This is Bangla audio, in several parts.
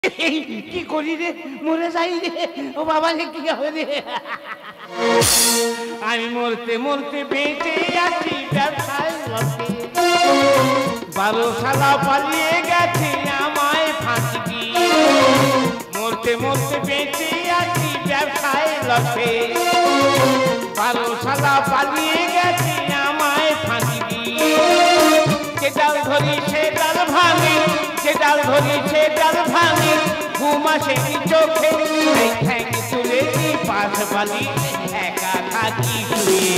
কি করি রে, মরে যাই রে, ও বাবা রে, কি হবে রে? আমি মরতে মরতে বেঁচে আছি ব্যবসায় লসে, 12 সালা পালিয়ে গেছে আমায় ফাঁকি দিয়ে। মরতে মরতে বেঁচে আছি ব্যবসায় লসে, 12 সালা পালিয়ে গেছে আমায় ফাঁকি দিয়ে। যে ডাল ধরি সে ডাল ভাঙি, যে ডাল ধরি সে ডাল ভাঙি, ঘুম আসে চোখে, ঠ্যাং তুলে পাশ বালি একা থাকি শুয়ে।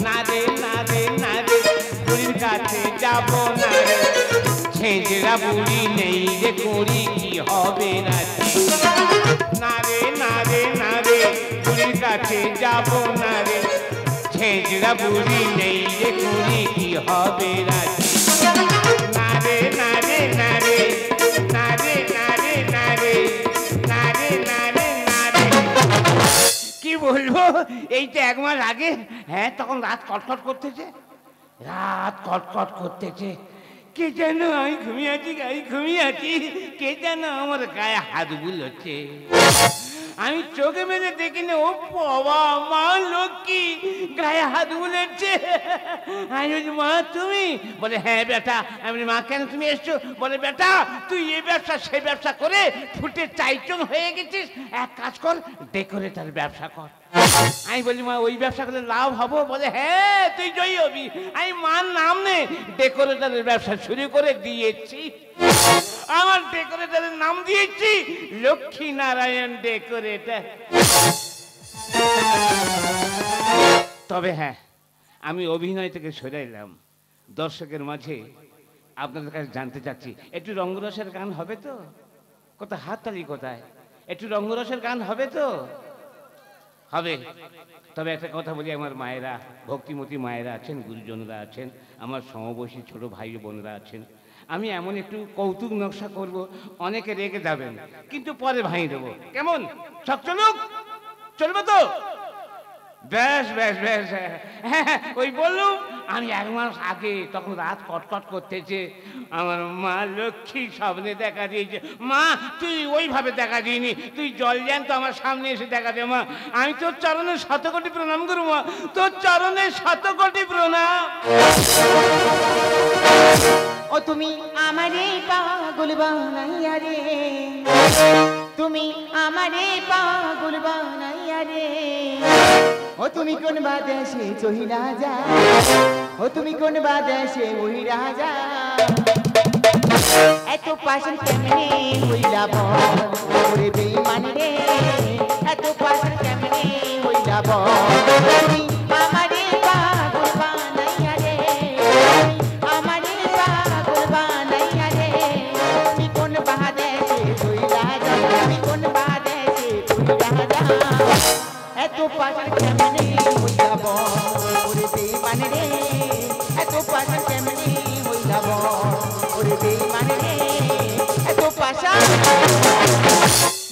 না রে না রে না রে, বুড়ির কাছে যাব না রে, ছেঁচড়া বুড়ি নেই রে, করি কি হবে রাজি। না রে না রে না রে, বুড়ির কাছে যাব না রে, ছেঁচড়া বুড়ি নেই রে, করি কি হবে রাজি। না রে না রে না রে, না রে না রে না রে, না রে না রে না রে। কি বলবো, এই তো 1 মাস আগে, হ্যাঁ তখন রাত কটকট করতেছে, রাত কটকট করতেছে। কে যেন, আমি ঘুমিয়ে আছি, আমি ঘুমিয়ে আছি, কে যেন আমার গায়ে হাত বুলোচ্ছে। আমি চোখে মেলে দেখিনি, ও বাবা, মা লক্ষ্মী গায়ে হাত বুলেছে। আমি বলছি, মা তুমি? বলে হ্যাঁ বেটা। আমি বলি, মা কেন তুমি এসছো? বলে বেটা তুই এই ব্যবসা সেই ব্যবসা করে ফুটে চাইচং হয়ে গেছিস, এক কাজ কর, ডেকোরেটর ব্যবসা কর। আমি বলি, মা ওই ব্যবসা করলে লাভ হবো? বলে হ্যাঁ তুই জয়ী হবি। আমি মার নাম নে ডেকোরেটরের ব্যবসা শুরু করে দিয়েছি। আমার ডেকোরেটরের নাম দিয়েছি লক্ষ্মী নারায়ণ ডেকোরেটর। তবে হ্যাঁ, আমি অভিনয় থেকে সরে এলাম, দর্শকের মাঝে আপনাদের কাছে জানতে চাচ্ছি, একটু রঙ্গরসের গান হবে তো? কোথায় হাততালি কোথায়? একটু রঙ্গরসের গান হবে তো? হবে। তবে একটা কথা বলি, আমার মায়েরা, ভক্তিমতী মায়েরা আছেন, গুরুজনরা আছেন, আমার সমবয়সী ছোট ভাই বোনরা আছেন, আমি এমন একটু কৌতুক নকশা করব, অনেকে রেগে যাবেন, কিন্তু পরে ভাই দেবো। কেমন? সব চলুক, চলবে তো? বেশ বেশ বেশ, হ্যাঁ ওই বললুম, আমি 1 মাস আগে, তখন রাত কটকট করতেছে, আমার মা লক্ষ্মী স্বপ্নে দেখা দিয়েছে। মা তুই ওইভাবে দেখা দিইনি, তুই জল জ্যান্ত আমার সামনে এসে দেখা দে। মা আমি তোর চরণে 100 কোটি প্রণাম করবো, মা তোর চরণে 100 কোটি প্রণাম। ও তুমি আমারে পাগল বানাইয়া রে, তুমি আমারে পাগল বানাইয়া রে। ও তুমি কোন বাদেশে চহিলা যা, ও তুমি কোন বাদেশে ওহিরা যা। এত পাশন কেমনে হইলা বল ওরে বেঈমান রে, এত পাশন কেমনে হইলা বল। তুমি আমারে পাগল বানাইয়া রে, আমারে পাগল বানাইয়া রে। তুমি কোন বাদেশে চহিলা যা, তুমি কোন বাদেশে চহিলা যা। এত পাশন কেমনে হইলা বল ওরে বেঈমান রে, এত পাশন কেমনে হইলা বল ওরে বেঈমান রে, এত পাশন।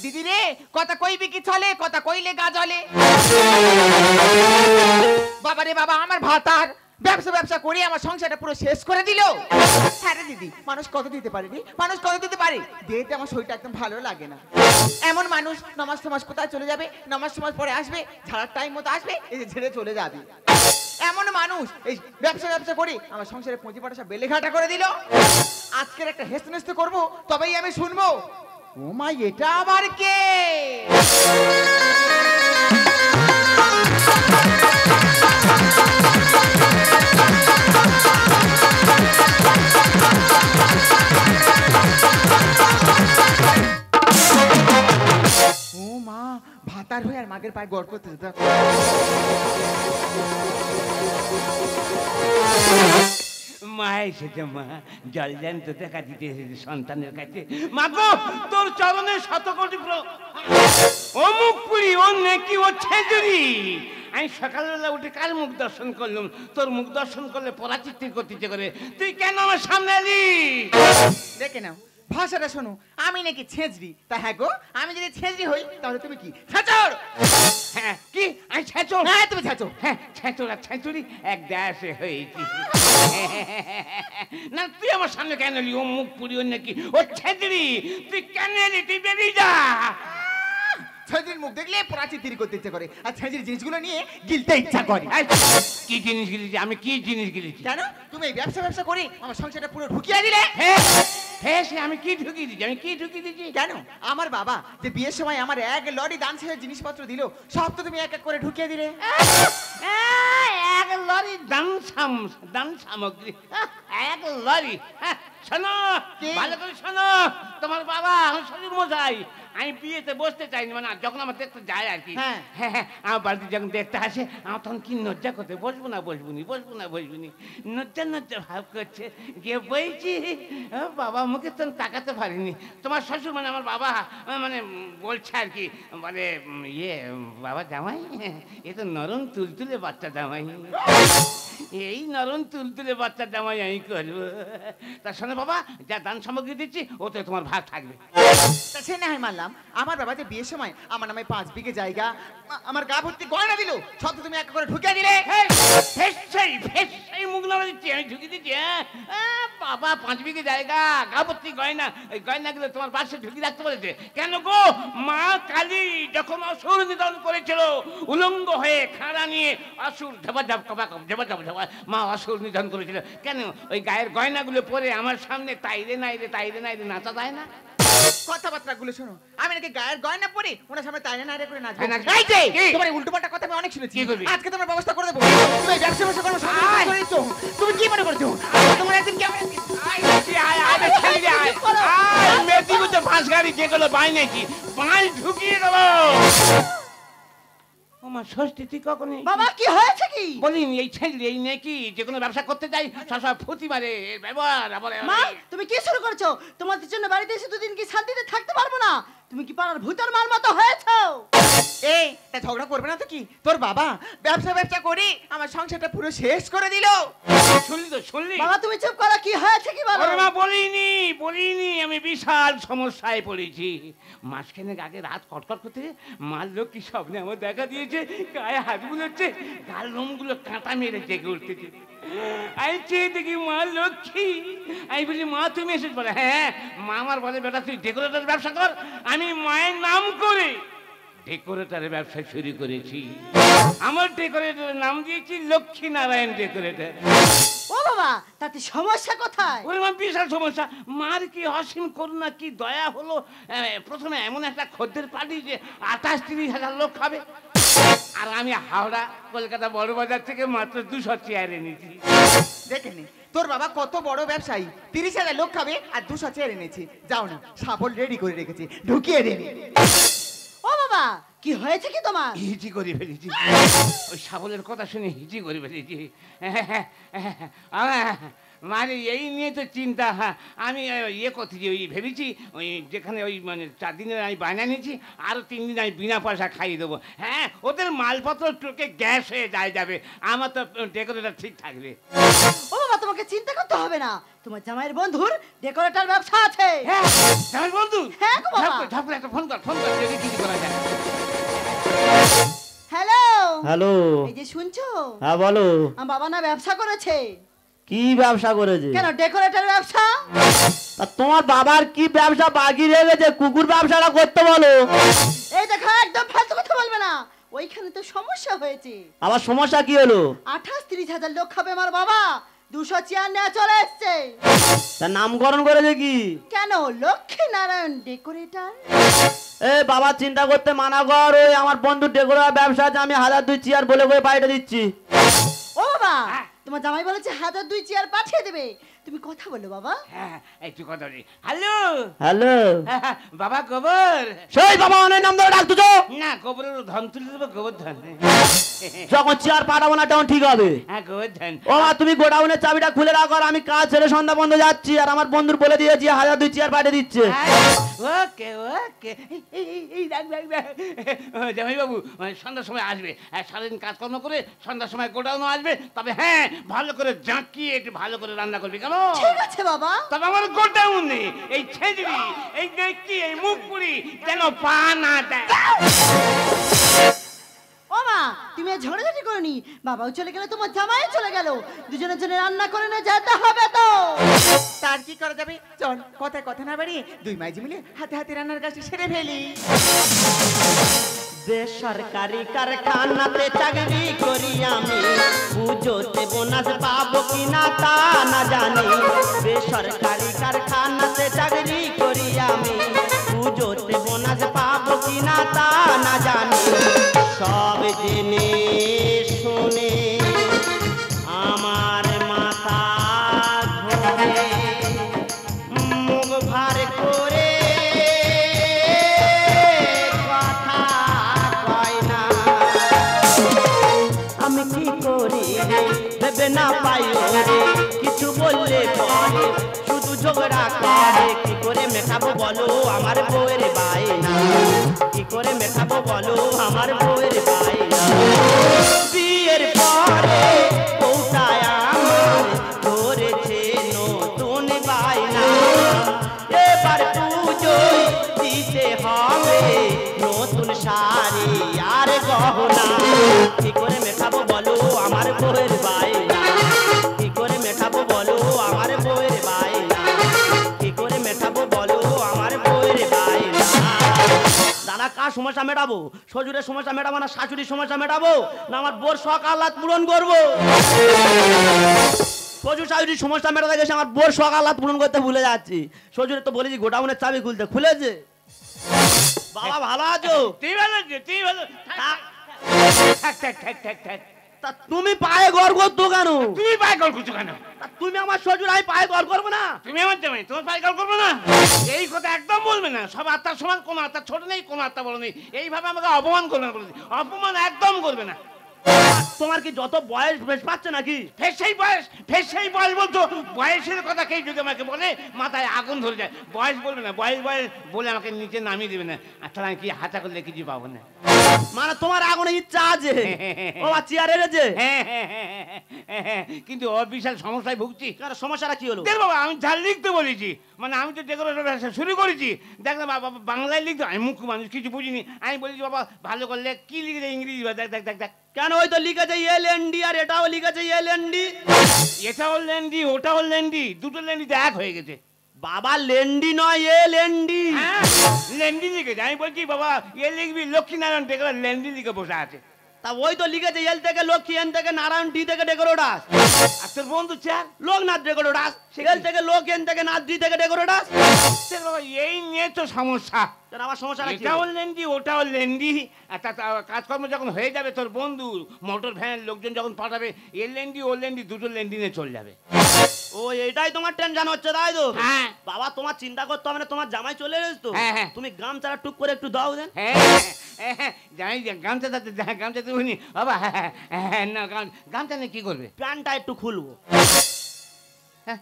দিদি রে, কথা কইবি কি চলে, কথা কইলে গা জ্বলে। বাবা রে বাবা, আমার ভাতার ব্যবসা ব্যবসা করে আমার সংসারটা পুরো শেষ করে দিল। হ্যাঁ রে দিদি, মানুষ কত দিতে পারে রে, মানুষ কত দিতে পারে, দিতে আমার শরীরটা একদম ভালো লাগে না। এমন মানুষ নামাজ সমাজ কোথায় চলে যাবে, নামাজ সমাজ পরে আসবে, ঝাড়ার টাইম মতো আসবে, এই যে ঝেড়ে চলে যাবে। এমন মানুষ এই ব্যবসা ব্যবসা করে আমার সংসারে পুঁজি পাটা সব বেলেঘাটা করে দিল। আজকের একটা হেস্তনেস্ত করবো, তবেই আমি শুনবো ও মা এটা আবার কে। ও মা, ভাতার হয়ে আর মাগের পায়ে গড় করতে যেত। মা এসেছে, মা জল জ্যান্ত দেখা দিতে এসেছে সন্তানের কাছে। মা গো, তোর চরণে 100 কোটি অমুক পুরি, ও নেকি, ও ছেজুরি। আমি সকালবেলা উঠে কার মুখ দর্শন করলাম? তোর মুখ দর্শন করলে পরাচিত্তি করতে করে। তুই কেন আমার সামনে এলি? দেখে নাও, ভাষাটা শোনো, আমি নাকি ছেঁচড়ি। তা হ্যাঁ গো, আমি যদি ছেঁচড়ি হই তাহলে তুমি কি ছেঁচড়? হ্যাঁ কি আমি ছেঁচড়? হ্যাঁ তুমি ছেঁচো। হ্যাঁ ছেঁচড় আর ছেঁচড়ি এক দেশে হয়েছি। না তুই আমার সামনে কেন এলি? ও মুখ পুরিও নাকি? ও ছেঁচড়ি, তুই কেন এলি? তুই বেরিয়ে যা। ছেঁচড়ির মুখ দেখলে পড়াচি তিরি করতে ইচ্ছা করে, আর ছেঁচড়ির জিনিসগুলো নিয়ে গিলতে ইচ্ছা করে। এই, কি জিনিস গিলেছি আমি? কি জিনিস গিলেছি? কেন তুমি এই ব্যবসা করে আমার সংসারটা পুরো ঢুকিয়ে দিলে? হ্যাঁ হ্যাঁ সে আমি কি ঢুকিয়ে দিচ্ছি? আমি কি ঢুকিয়ে দিচ্ছি? কেন আমার বাবা যে বিয়ের সময় আমার এক লরি দান ছেড়ে জিনিসপত্র দিল, সব তো তুমি এক এক করে ঢুকিয়ে দিলে। এক লরি দান সামগ্রী, এক লরি। শোনো কি? ভালো করে শোনো, তোমার বাবা আমার শ্বশুর মশাই আমি বিয়েতে বসতে চাইনি, মানে যখন আমার দেখতে যায় আর কি। হ্যাঁ। হ্যাঁ হ্যাঁ আমার বাড়িতে যখন দেখতে আসে আমার তখন কি লজ্জা করতে, বসবো না লজ্জা ভাব করছে, গিয়ে বলছি ও বাবা মুখে তো তাকাতে পারিনি। তোমার শ্বশুর মানে আমার বাবা মানে বলছে আর কি, মানে ইয়ে বাবা জামাই এ তো নরম তুলতুলে বাচ্চা জামাই, এই নরম তুলতুলে বাচ্চা জামাই আমি করবো। তা শোনো বাবা, যা দান সামগ্রী দিচ্ছি ওতে তোমার ভাগ থাকবে। তা সে না হয় মানলাম, আমার বাবা যে বিয়ের সময় আমার নামে 5 বিঘে জায়গা, আমার গা ভর্তি গয়না দিল, সব তো তুমি এক এক করে ঢুকিয়ে দিলে। ফেসাই মুখ নাড়া দিচ্ছি, আমি ঢুকিয়ে দিচ্ছি। হ্যাঁ বাবা 5 বিঘে জায়গা, গাভর্তি গয়না, ওই গয়নাগুলো তোমার বাসে ঢুকিয়ে রাখতে বলেছে কেন গো? মা কালী যখন অসুর নিধন করেছিল উলঙ্গ হয়ে খাড়া নিয়ে, অসুর ঝাপ মা অসুর নিধন করেছিল, কেন ওই গায়ের গয়নাগুলো পরে আমার সামনে তাইরে নাইরে নাচা যায় না? কথাবার্তা গুলো শোনো, আমি নাকি গায়ের গয়না পরে ওনার সামনে তাইনা নাইরে করে নাচবো? হ্যাঁ, নাচবো। এই যে, কি? তোমার এই উল্টোপাল্টা কথা আমি অনেক শুনেছি। কি করবি? আজকে তোমার ব্যবস্থা করে দেবো। তুমি এই ব্যবসা করো, সব করেছো। তুমি কি মনে করছো তোমার একদিন কেমন? ফাঁস গাড়ি যেগুলো বাইনেছি পাঁচ ঢুকিয়ে দেবো। আমার ষষ্ঠী তুই কখন? বাবা কি হয়েছে কি? বলিনি এই ছেলে এই নাকি যে কোনো ব্যবসা করতে যাই সবসময় ফুটি মারে, এর ব্যবহার আবার মা তুমি কি শুরু করেছো? তোমাদের জন্য বাড়িতে এসে দুদিন কি শান্তিতে থাকতে পারবো না? তুমি কি পাড়ার ভূতের মার মতো হয়েছো? এই তা ঝগড়া করবে না তো কি? তোর বাবা ব্যবসা করে আমার সংসারটা পুরো শেষ করে দিল। শুনলি? বাবা তুমি চুপ করো, কি হয়েছে কি বলো? ওরে মা বলিনি আমি বিশাল সমস্যায় পড়েছি। মাসখানেক আগে রাত কটকট করতে মার লক্ষ্মী স্বপ্নে আমার দেখা দিয়েছে, গায়ে হাত বুলোচ্ছে, গাল লোমগুলো কাঁটা মেরে জেগে উঠতেছে। আমি চেয়ে দেখি মা লক্ষ্মী, আমি বলি মা তুমি এসেছ? বলে হ্যাঁ। মা আমার বলে বেটা তুই ডেকোরেটর ব্যবসা কর। আমি মায়ের নাম করে ডেকোরেটরের ব্যবসা শুরু করেছি। আমার ডেকোরেটরের নাম দিয়েছি লক্ষ্মী নারায়ণ ডেকোরেটর। ও বাবা তাতে সমস্যা কোথায়? ওরে মা বিশাল সমস্যা। মার কি অসীম করুণা, কি দয়া হলো, প্রথমে এমন একটা খদ্দের পার্টি যে 28-30 হাজার লোক খাবে, আর আমি হাওড়া কলকাতা বড় বাজার থেকে মাত্র 200 চেয়ার এনেছি। দেখে নে তোর বাবা কত বড় ব্যবসায়ী, 30,000 লোক খাবে আর 200 চেয়ার এনেছে। যাও না, শাবল রেডি করে রেখেছি, ঢুকিয়ে দেবে। ও বাবা কি হয়েছে কি তোমার? হিজি করে ফেলেছি, ওই শাবলের কথা শুনে হিজি করে ফেলেছি। মানে এই নিয়ে তো চিন্তা। হ্যাঁ আমি ইয়ে করতেছি, ওই ভেবেছি ওই যেখানে ওই মানে 4 দিনের আমি বায়না নিয়েছি, আরও 3 দিন আমি বিনা পয়সা খাইয়ে দেবো। হ্যাঁ ওদের মালপত্র ট্রকে গ্যাস হয়ে যাবে, আমার তো ডেকোরেটর ঠিক থাকবে। ও বাবা তোমাকে চিন্তা করতে হবে না, তোমার জামাইয়ের বন্ধুর ডেকোরেটর ব্যবসা আছে। হ্যাঁ জামাই বন্ধু? হ্যাঁ গো বাবা। ঝপ করে একটা ফোন কর দেখি কি করা যায়। হ্যালো হ্যালো, এই যে শুনছো? হ্যাঁ বলো। আমার বাবা না ব্যবসা করেছে। কি ব্যবসা করেছে? কেন ডেকোরেটর ব্যবসা। তা তোমার বাবার কি ব্যবসা বাকি রয়ে গেছে? কুকুর ব্যবসাটা করতে বলো। এই দেখো একদম ফালতু কথা বলবে না, ওইখানে তো সমস্যা হয়েছে। আবার সমস্যা কি হলো? 28-30 হাজার লোক খাবে আমার বাবা, 200 চেয়ার নিয়ে চলে এসছে। তার নামকরণ করেছে কি? কেন লক্ষ্মী নারায়ণ ডেকোরেটর। এ বাবা চিন্তা করতে মানা কর, ওই আমার বন্ধু ডেকোরেটর ব্যবসা আছে, আমি 1002 চেয়ার বলে করে পাইটা দিচ্ছি। ও বাবা তোমার জামাই বলেছে 1002 চেয়ার পাঠিয়ে দেবে, তুমি কথা বলো বাবা। হ্যাঁ একটু কথা বলি। হ্যালো হ্যালো বাবা গোবর। সেই বাবা অনেক নাম ধরে ডাকতো তো। না গোবরের ধন তুলে দেবো, গোবর ধন। যখন চেয়ার পাঠাবো না তখন ঠিক হবে। হ্যাঁ গোবর ধন। ও মা তুমি গোডাউনের চাবিটা খুলে রাখো, আর আমি কাজ ছেড়ে সন্ধ্যা বন্ধ যাচ্ছি, আর আমার বন্ধুর বলে দিয়েছি 1002 চেয়ার পাঠিয়ে দিচ্ছে। ওকে এই জামাই বাবু সন্ধ্যার সময় আসবে, সারাদিন কাজকর্ম করে সন্ধ্যার সময় গোডাউনও আসবে, তবে হ্যাঁ ভালো করে জাঁকিয়ে একটু ভালো করে রান্না করবি কেমন? ঠিক আছে বাবা। তবে আমার গোটা উনি এই ছেঁচড়ি, এই নেকি, এই মুখ পুরি যেন পা না দেয়। ও মা, তুমি ঝগড়াঝাটি করনি, বাবাও চলে গেল, তোমার জামাই চলে গেল, দুজনের জন্য রান্না করে না যেতে হবে তো। তার কি করা যাবে, চল কথা কথা না বাড়ি দুই মাইজি মিলে হাতে হাতে রান্নার কাজটা সেরে ফেলি। বেসরকারি কারখানাতে চাকরি করি আমি, পুজোতে বোনাস পাবো কিনা তা না জানি। বেসরকারি কারখানাতে চাকরি করি আমি, পুজোতে বোনাস পাবো কিনা তা না জানি। সব জেনে শুনে আমার মাথা ঘোরে, মুখ ভার করে কথা কয় না। আমি কি করি ভেবে না পাই রে, কিছু বললে পরে শুধু ঝগড়া করে। কি করে মেটাবো বলো আমার বউয়ের বায়না, কি করে মেটাবো বলো আমার বউয়ের বায়না। বিয়ের পরে বউটায় আমার ধরেছে নতুন বায়না, এবার পুজোয় দিতে হবে নতুন শাড়ি আর গহনা। কি করে মেটাবো বলো আমার বউয়ের বায়না, কি করে মেটাবো বলো আমার বউয়ের বায়না, কি করে মেটাবো বলো আমার বউয়ের বায়না। দাদা কার সমস্যা মেটাবো, শ্বশুরের সমস্যা মেটাবো না শাশুড়ির সমস্যা মেটাবো, না আমার বোর শখ আহ্লাদ পূরণ করবো? শ্বশুর শাশুড়ির সমস্যা মেটাতে গেছে আমার বোর শখ আহ্লাদ পূরণ করতে ভুলে যাচ্ছি। শ্বশুরে তো বলেছি গোডাউনের চাবি খুলতে, খুলেছে। বাবা ভালো আছো? তুই ভালো, তুই ভালো। থাক থাক থাক থাক থাক। তা তুমি পায়ে গড় করতো কেন? তুমি পায়ে গল করছো কেন? তা তুমি আমার শ্বশুর, আমি পায়ে গড় করবো না? তুমি আমার জামাই, তোমার পায়ে গল করবো না? এই কথা একদম বলবে না। সব আত্মার সমান, কোনো আত্মা ছোট নেই, কোনো আত্মা বড় নেই। এইভাবে আমাকে অপমান করবে না, বলেছি অপমান একদম করবে না। তোমার কি যত বয়স বেশ পাচ্ছে নাকি? ফের সেই বয়স বলছো। বয়সের কথা কেউ যদি আমাকে বলে মাথায় আগুন ধরে যায়। বয়স বলবে না, বয়স বয়স বলে আমাকে নিচে নামিয়ে দেবে না। আর তাহলে আমি কি হাতা করলে কিছু পাবো না? মানে তোমার আগুনে ইচ্ছা আছে? ও চেয়ার এনেছে? কিন্তু ও বিশাল সমস্যায় ভুগছি। কার সমস্যাটা কি হলো? দেখ বাবা, আমি যা লিখতে বলেছি, মানে আমি তো ডেকোরেশন ব্যবসা শুরু করেছি। দেখ না বাবা, বাংলায় লিখতে, আমি মুখ্য মানুষ, কিছু বুঝিনি। আমি বলেছি বাবা ভালো করলে কি লিখে ইংরেজি, দেখ দেখ দেখ দেখ। কেন ওই তো লিখেছে এলএনডি, আর এটাও লিখেছে এলএনডি। এটাও লেন্ডি, ওটাও লেন্ডি, দুটো লেন্ডিতে এক হয়ে গেছে। বাবা লেন্ডি নয় এলএনডি। হ্যাঁ লেন্ডি লিখেছে। আমি বলছি বাবা এ লিখবি লক্ষ্মীনারায়ণ ডেকোরেশন, লেন্ডি লিখে বসে আছে। তা ওই তো লিখেছে এল থেকে লক্ষ্মী, এন থেকে নারায়ণ, ডি থেকে ডেকোরেটাস। আর তোর বন্ধু চার লোকনাথ ডেকোরেটাস, এল থেকে লোক, এন থেকে নাথ, ডি থেকে ডেকোরেটাস। বাবা এই নিয়ে তো সমস্যা। আমার সমস্যাটা কি? এটাও লেন্ডি, ওটাও লেন্ডি। আর কাজকর্ম যখন হয়ে যাবে, তোর বন্ধু মোটর ভ্যান লোকজন যখন পাঠাবে, এ লেন্ডি ও লেন্ডি, দুটো লেন্ডি নিয়ে চলে যাবে। ও এটাই তোমার টেনশন হচ্ছে তাই তো? হ্যাঁ বাবা তোমার চিন্তা করতে হবে না, তোমার জামাই চলে এসেছে তো। হ্যাঁ, হ্যাঁ। তুমি গামছাটা টুক করে একটু দাও দেন। হ্যাঁ জানি, গামছা দাতে, গামছা তুমি বাবা। হ্যাঁ না, গামছা নিয়ে কি করবে? প্যান্টটা একটু খুলবো। হ্যাঁ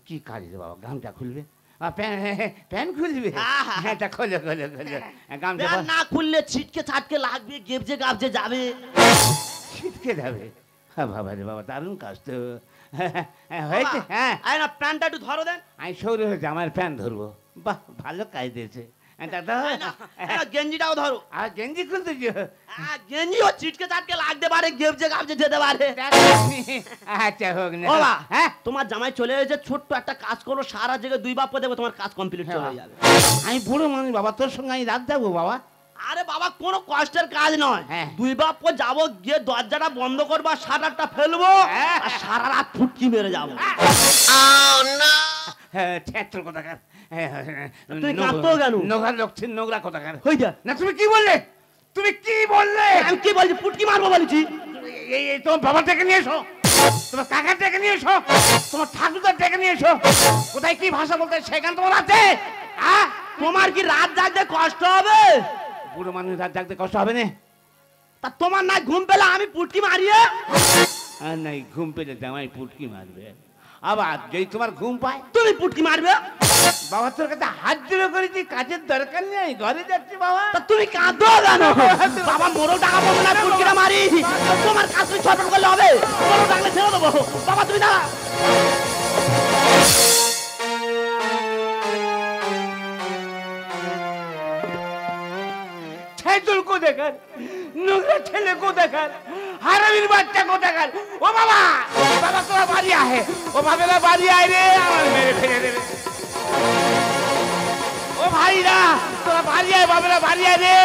কি কাজ রে বাবা, গামছা খুলবে? প্যান্ট খুলবে? হ্যাঁ, হ্যাঁ। হ্যাঁ তা খোলো খোলো খোলো গামছা। প্যান্ট না খুললে ছিটকে ছাটকে লাগবে, গেবজে গাবজে যাবে। ছিটকে যাবে? হ্যাঁ বাবা রে বাবা, দারুণ কাজ তো। হয়েছে। হ্যাঁ আরে না প্যান্টটা একটু ধরো দেন। আমি সৌর হয়েছে, আমার প্যান্ট ধরবো। বাহ ভালো কাজ দিয়েছে দাদা। গেঞ্জিটাও ধরো। আর গেঞ্জি খুলতে গেঞ্জিও ছিটকে ছাটকে লাগতে পারে, গেবজে গাবজে যেতে পারে। আচ্ছা হোক না। বাবা হ্যাঁ তোমার জামাই চলে এসেছে, ছোট্ট একটা কাজ করো, সারা জায়গায় দুই বাপ্পা দেবো, তোমার কাজ কমপ্লিট চলে যাবে। আমি বুড়ো মানুষ বাবা, তোর সঙ্গে আমি রাত যাবো বাবা। আরে বাবা কোনো কষ্টের কাজ নয়। হ্যাঁ। দুই বাপ্পা যাবো, গিয়ে দরজাটা বন্ধ করবো, শাটারটা ফেলবো, হ্যাঁ। আর সারা রাত ফুটকি মেরে যাবো। হ্যাঁ ছেত্র কোথাকার। তুমি কাঁদতো কেন? নোংরা লোক, নোংরা কোথাকার। হই যা। না তুমি কি বললে? তুমি কি বললে? আমি কি বলছি? ফুটকি মারবো বলেছি। এই তোমার বাবা ডেকে নিয়ে এসো, তোমার কাকা ডেকে নিয়ে এসো, তোমার ঠাকুরদার ডেকে নিয়ে এসো। কোথায় কি ভাষা বলতে সেখান তোমার আছে? তোমার কি রাত জাগতে কষ্ট হবে? বুড়ো মানুষ রাত জাগতে কষ্ট হবে না? তা তোমার না ঘুম পেলে আমি পুটকি মারিয়ে? আর নাই ঘুম পেলে জামাই পুটকি মারবে। আবার যদি তোমার ঘুম পায় তুমি পুটকি মারবে? বাবা তোর কাছে হাত জোড়ো করেছি, কাজের দরকার নেই, ঘরে যাচ্ছি বাবা। তা তুমি কাঁদো কেন? বাবা মোড়ল টাকা বলবো না, পুটকিটা মারি। তোমার কাজ তুমি ছটফট করলে হবে? মোড়ল টাকলে ছেড়ে দেবো। বাবা তুমি দাঁড়া। শয়তান কোথাকার, নোংরা ছেলে কোথাকার, হারামির বাচ্চা কোথাকার। ও বাবা, বাবা তোরা বাড়ি আহে, ও বাবেরা বাড়ি আয় রে, আমার মেরে ফেলে দেবে। ও ভাইরা তোরা বাড়ি আয়, বাবেরা বাড়ি আয় রে।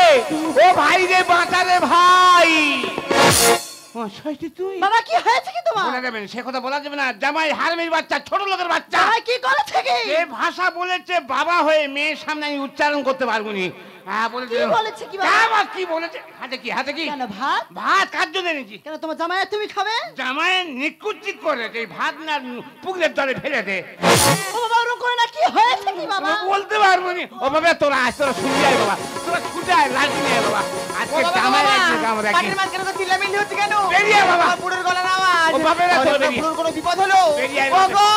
ও ভাই রে, বাঁচা রে ভাই। ও শয়তান তুই বাবা কি হয়েছে কি তোমার? বলে দেবেন, সে কথা বলা যাবে না। জামাই হারামির বাচ্চা, ছোট লোকের বাচ্চা। জামাই কি করেছে কি? যে ভাষা বলেছে বাবা হয়ে মেয়ের সামনে আমি উচ্চারণ করতে পারবো নি। হ্যাঁ বলেছে। কি বলেছে কি বাবা? হ্যাঁ, বাবা, কি বলেছে? হাতে কি, হাতে কি? কেন ভাত? ভাত কার জন্য এনেছি? কেন তোমার জামাই আর তুমি খাবে? জামাইয়ের নিকুচি করে এই ভাত না পুকুরের জলে ফেলে দে। ও বাবা ওরকম করে না, কি হয়েছে কি বাবা? বলতে পারবো নি। ও বাবা তোরা আয়, তোরা শুনে আয় বাবা, তোরা ছুটে আয়, লাঠি নিয়ে আয় বাবা। আজকে জামাই একদিন কামড় রাখি। পাটির মাঝখানে তো চিল্লামিল্লি হচ্ছে কেন? বেরিয়ে আয় বাবা। বুড়োর গলার আওয়াজ। ও বাবেরা তোরা বেরিয়ে। বুড়োর কোনো বিপদ হলো? বেরিয়ে আয় ও বাবা। গো!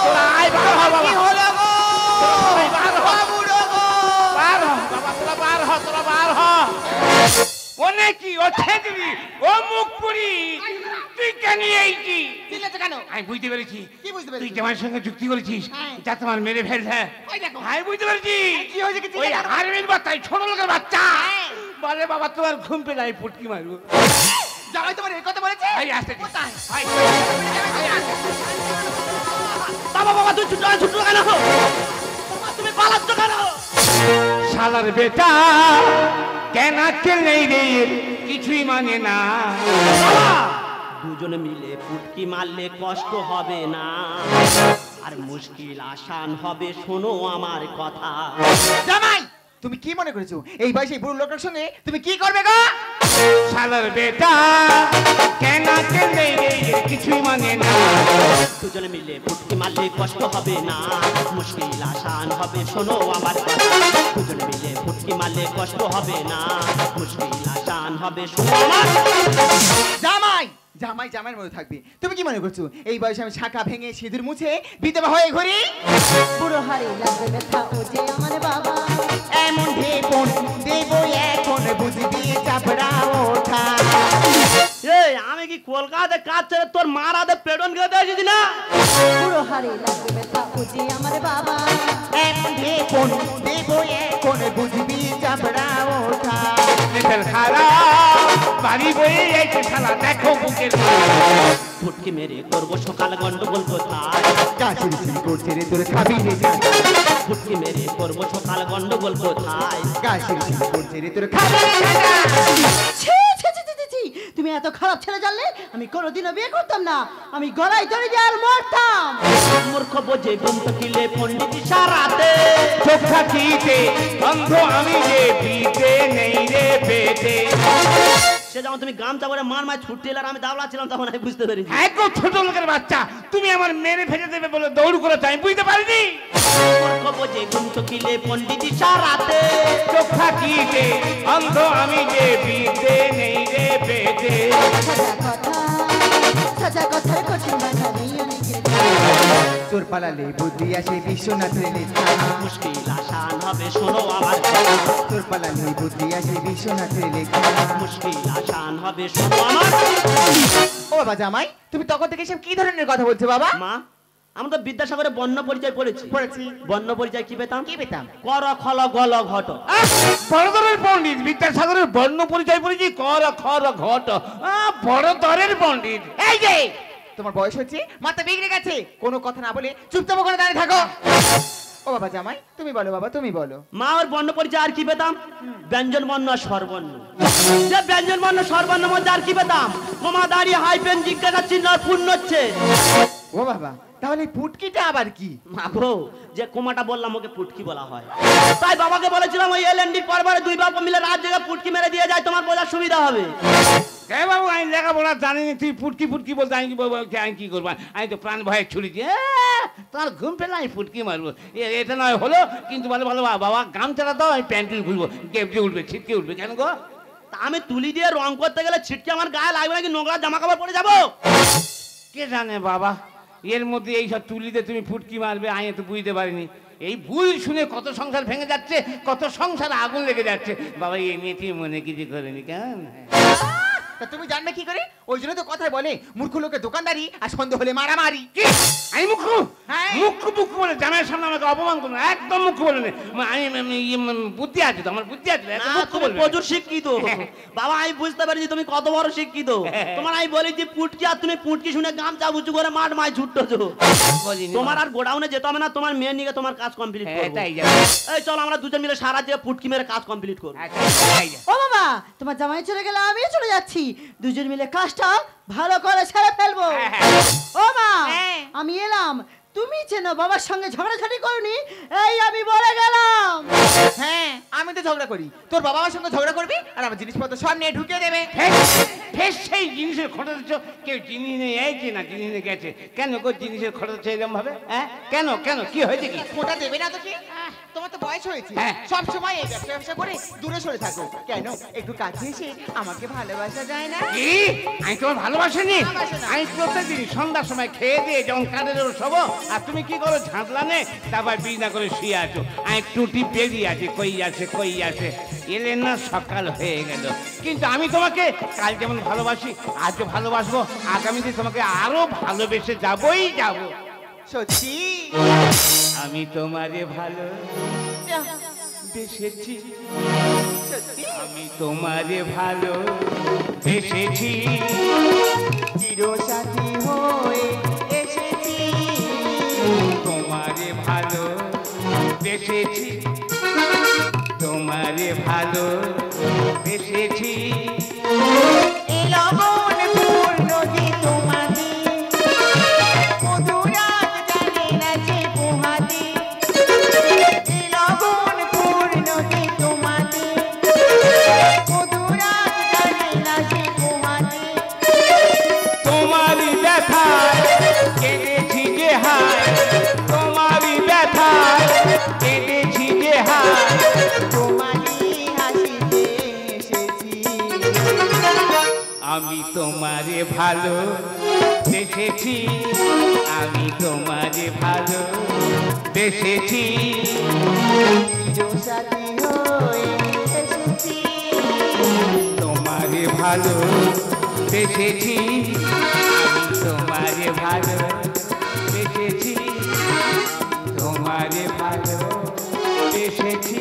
তোরা আয়, বার হ বাবা। কি হলো গো? তোরা বার হ। ও বুড়ো গো! বার হ বাবা, তোরা বার হ, তোরা বার হ। ও নাকি, ও ছেদরি, ও মুখ পুরি, তুই কেন এইছি? চিল্লাচ্ছ কেন? আমি বুঝতে পেরেছি, কি বুঝতে তুই পেরেছিস? জামাইয়ের সঙ্গে যুক্তি করেছিস, হ্যাঁ। যা তোমার মেরে ফেলছে। ওই দেখো। আমি বুঝতে পেরেছি। কি হয়েছে কি ওই চিল্লাচ্ছ কেন? হারমির বাচ্চা, এই ছোট লোকের বাচ্চা। হ্যাঁ। বলে বাবা তোমার ঘুম পেলে আমি পুটকি মারবো। জামাই তোমার এই কথা বলেছে? এই আসতে দিস। কোথায়? এই, বাবা বাবা তুই ছুটো ছুটো কেন? বাবা, তুমি পালাচ্ছ কেন? শালার বেটা কেন আজকে নেই রে, কিছুই মানে না। বাবা, দুজনে মিলে পুটকি মারলে কষ্ট হবে না, আর মুশকিল আসান হবে, শোনো আমার কথা। জামাই তুমি কি মনে করেছো এই বয়সে এই বুড়ো লোকের সঙ্গে তুমি কি করবে গো? শালার বেটা কেন আজকে নেই রে, কিছুই মানে না। দুজনে মিলে পুটকি মারলে কষ্ট হবে না, মুশকিল আসান হবে, শোনো আমার কথা। দুজনে মিলে পুটকি মারলে কষ্ট হবে না, মুশকিল আসান হবে, শোনো আমার। জামাই জামাই জামাইয়ের মধ্যে থাকবে। তুমি কি মনে করছো এই বয়সে আমি শাখা ভেঙে সিঁদুর মুছে বিধবা হয়ে ঘুরি? বুড়ো হাড়ি লাগবে ব্যথা, ও যে আমার বাবা। এমন ঢেপন দেবো এখন বুঝবি চাপড়া ওঠা। এই আমি কি কলকাতাতে কাজ ছেড়ে তোর মার হাতে পেটন খেতে এসেছি না? বুড়ো হাড়ি লাগবে ব্যথা, ও যে আমার বাবা। এমন ঢেপন দেবো এখন বুঝবি চাপড়া ওঠা। মেটেল খারাপ বাড়ি বয়ে যাইছে শালা, দেখো বুকের ফুটকি মেরে করবো সকাল গন্ডগোল কোথায়? কাশির সিল করছে রে তোর খাবি রে ঝাঁটা। ফুটকি মেরে করবো সকাল গন্ডগোল কোথায়? কাশির সিল করছে রে তোর খাবি রে ঝাঁটা। ছি, ছি, ছি, ছি, ছি, ছি। তুমি এত খারাপ ছেলে জানলে আমি কোনোদিনও বিয়ে করতাম না। আমি গলায় ধরে দিয়ে আর মরতাম। মূর্খ বোঝে ঘুম কিলে পণ্ডিত সারাতে। চোখ থাকিতে অন্ধ আমি যে পিতে নেই রে পেটে। সে যখন তুমি গামছা করে মার মায় ছুটতে এলে আর আমি দাবলা ছিলাম তখন আমি বুঝতে পেরেছি। একদম ছোট লোকের বাচ্চা, তুমি আমার মেরে ফেলে দেবে বলে দৌড় করে আমি বুঝতে পারিনি। মূর্খ বোঝে ঘুম কিলে পণ্ডিত সারাতে। চোখ থাকিতে অন্ধ আমি যে পিতে নেই রে পেটে। সাজা কথার কঠিন বাধা নেই অনেকের। তোর পালালে বুদ্ধি আসে বিশ্বনাথের লেখা। মুশকিল আসান হবে, শোনো আমার কথা। তোর পালালে বুদ্ধি আসে বিশ্বনাথের লেখা। মুশকিল আসান হবে, শোনো আমার। ও বাবা জামাই তুমি তখন থেকে সব কি ধরনের কথা বলছো বাবা? মা, আমরা তো বিদ্যাসাগরে বর্ণ পরিচয় পড়েছি। পড়েছি। বর্ণ পরিচয় কি পেতাম? কি পেতাম? কর খল গল ঘট। বড় দরের পণ্ডিত, বিদ্যাসাগরের বর্ণ পরিচয় পড়েছি, কর খর ঘট। বড় দরের পণ্ডিত। এই যে তোমার বয়স হচ্ছে, মাথা বিগড়ে গেছে, কোনো কথা না বলে চুপচাপ ওখানে দাঁড়িয়ে থাকো। ও বাবা জামাই তুমি বলো বাবা তুমি বলো। মা, ওর বর্ণ পরিচয় আর কি পেতাম? ব্যঞ্জন বর্ণ আর স্বরবর্ণ। যে ব্যঞ্জন বর্ণ স্বরবর্ণের মধ্যে আর কি পেতাম? কমা দাঁড়িয়ে হাইপেন জিজ্ঞাসা চিহ্ন আর পূর্ণ হচ্ছে। ও বাবা তাহলে পুটকিটা আবার কি? মাগো, যে কোমাটা বললাম ওকে পুটকি বলা হয়। তাই বাবাকে বলেছিলাম ওই এলএনডি পরবারে দুই বাবা মিলে রাত জেগে পুটকি মেরে দিয়ে যায়, তোমার বোঝার সুবিধা হবে। কে বাবু, আমি লেখাপড়া জানিনি, তুই ফুটকি ফুটকি বলতে আমি কি বলবো? আমি কি করবো? আমি তো প্রাণ ভয়ে ছুড়েছি। তোমার ঘুম পেলে আমি ফুটকি মারবো, এটা নয় হলো। কিন্তু বলে ভালো বাবা গামছাটা দাও, আমি প্যান্টুল ঘুরবো, কেপটে উঠবে, ছিটকে উঠবে। কেন গো? তা আমি তুলি দিয়ে রং করতে গেলে ছিটকে আমার গায়ে লাগবে নাকি নোংরা জামা কাপড় পরে যাবো? কে জানে বাবা, এর মধ্যে এইসব তুলিতে তুমি ফুটকি মারবে, আমি তো বুঝতে পারিনি। এই ভুল শুনে কত সংসার ভেঙে যাচ্ছে, কত সংসার আগুন লেগে যাচ্ছে। বাবা এই নিয়ে মনে কিছু করেনি কেন? তা তুমি জানবে কি করে? ওই জন্য তো কথায় বলে মূর্খ লোকের দোকানদারি আর সন্দেহ হলে মারামারি। কি আমি মুখ্য হ্যাঁ। মুখ্য বলে জামাইয়ের সামনে আমাকে অপমান করুন, একদম মুখ্য বলে না। আমি বুদ্ধি আছে তো, আমার বুদ্ধি আছে, একদম মুখ্য বলবে। প্রচুর শিক্ষিত বাবা, আমি বুঝতে পারছি তুমি কত বড় শিক্ষিত। তোমার আমি বলি যে পুটকি, আর তুমি পুটকি শুনে গামছা উঁচু করে মাঠ মাই ছুটতেছো। তোমার আর গোডাউনে যেতে হবে না, তোমার মেয়ে নিয়ে তোমার কাজ কমপ্লিট করবো। এই চলো আমরা দুজন মিলে সারা দিয়ে পুটকি মেরে কাজ কমপ্লিট করবো। ও বাবা, তোমার জামাই চলে গেলে আমিও চলে যাচ্ছি, দুজন মিলে কাজটা ভালো করে সেরে ফেলবো। ও মা, আমি এলাম, তুমি চেনো বাবার সঙ্গে ঝগড়াঝাটি করনি, এই আমি বলে গেলাম। হ্যাঁ, আমি তো ঝগড়া করি, তোর বাবা আমার সঙ্গে ঝগড়া করবি আর আমার জিনিসপত্র সব নিয়ে ঢুকিয়ে দেবে। ফের সেই জিনিসের খরচ দিচ্ছ, কেউ জিনিস নিয়ে এসেছে না জিনিস নিয়ে গেছে, কেন গো জিনিসের খরচ হচ্ছে এরকম ভাবে? হ্যাঁ কেন কেন কি হয়েছে কি? ওটা দেবে না তোকে? তোমার তো বয়স হয়েছে, হ্যাঁ। সব সময় এই ব্যবসা করে দূরে সরে থাকো কেন? একটু কাছে এসে আমাকে ভালোবাসা যায় না? কি আমি তোমার ভালোবাসিনি? ভালোবাসে না। আমি প্রত্যেকদিন সন্ধ্যার সময় খেয়ে দিয়ে যখন কানের শোবো, আর তুমি কি করো ঝাঁটলা নে, তারপর বিছনা করে শুয়ে আছো। আমি টুটি বেরিয়ে আছি, কই আছে এলে না, সকাল হয়ে গেল। কিন্তু আমি তোমাকে কাল যেমন ভালোবাসি আজও ভালোবাসবো, আগামীতে তোমাকে আরো ভালোবেসে যাবই যাব। সত্যি? আমি তোমারে ভালো বেসেছি, সত্যি? আমি তোমারে ভালো বেসেছি, চিরসাথী হয়ে এসেছি, তোমারে ভালো বেসেছি, তোমারে ভালো বেসেছি। এই লবণপুর নদী তোমাতে মধুরাত জানে না যে পোহাতে। এই লবণপুর নদী তোমাতে মধুরাত জানে না যে পোহাতে। তোমারই ব্যথা কেঁদেছি যে হায়, তোমারই ব্যথা কেঁদেছি যে হায়, তোমারই হাসিতে এসেছি। আমি তোমারে ভালো বেসেছি, আমি তোমারে ভালো বেসেছি, চিরসাথী হয়ে এসেছি, তোমারে ভালো বেসেছি, আমি তোমারে ভালো বেসেছি, তোমারে ভালো বেসেছি।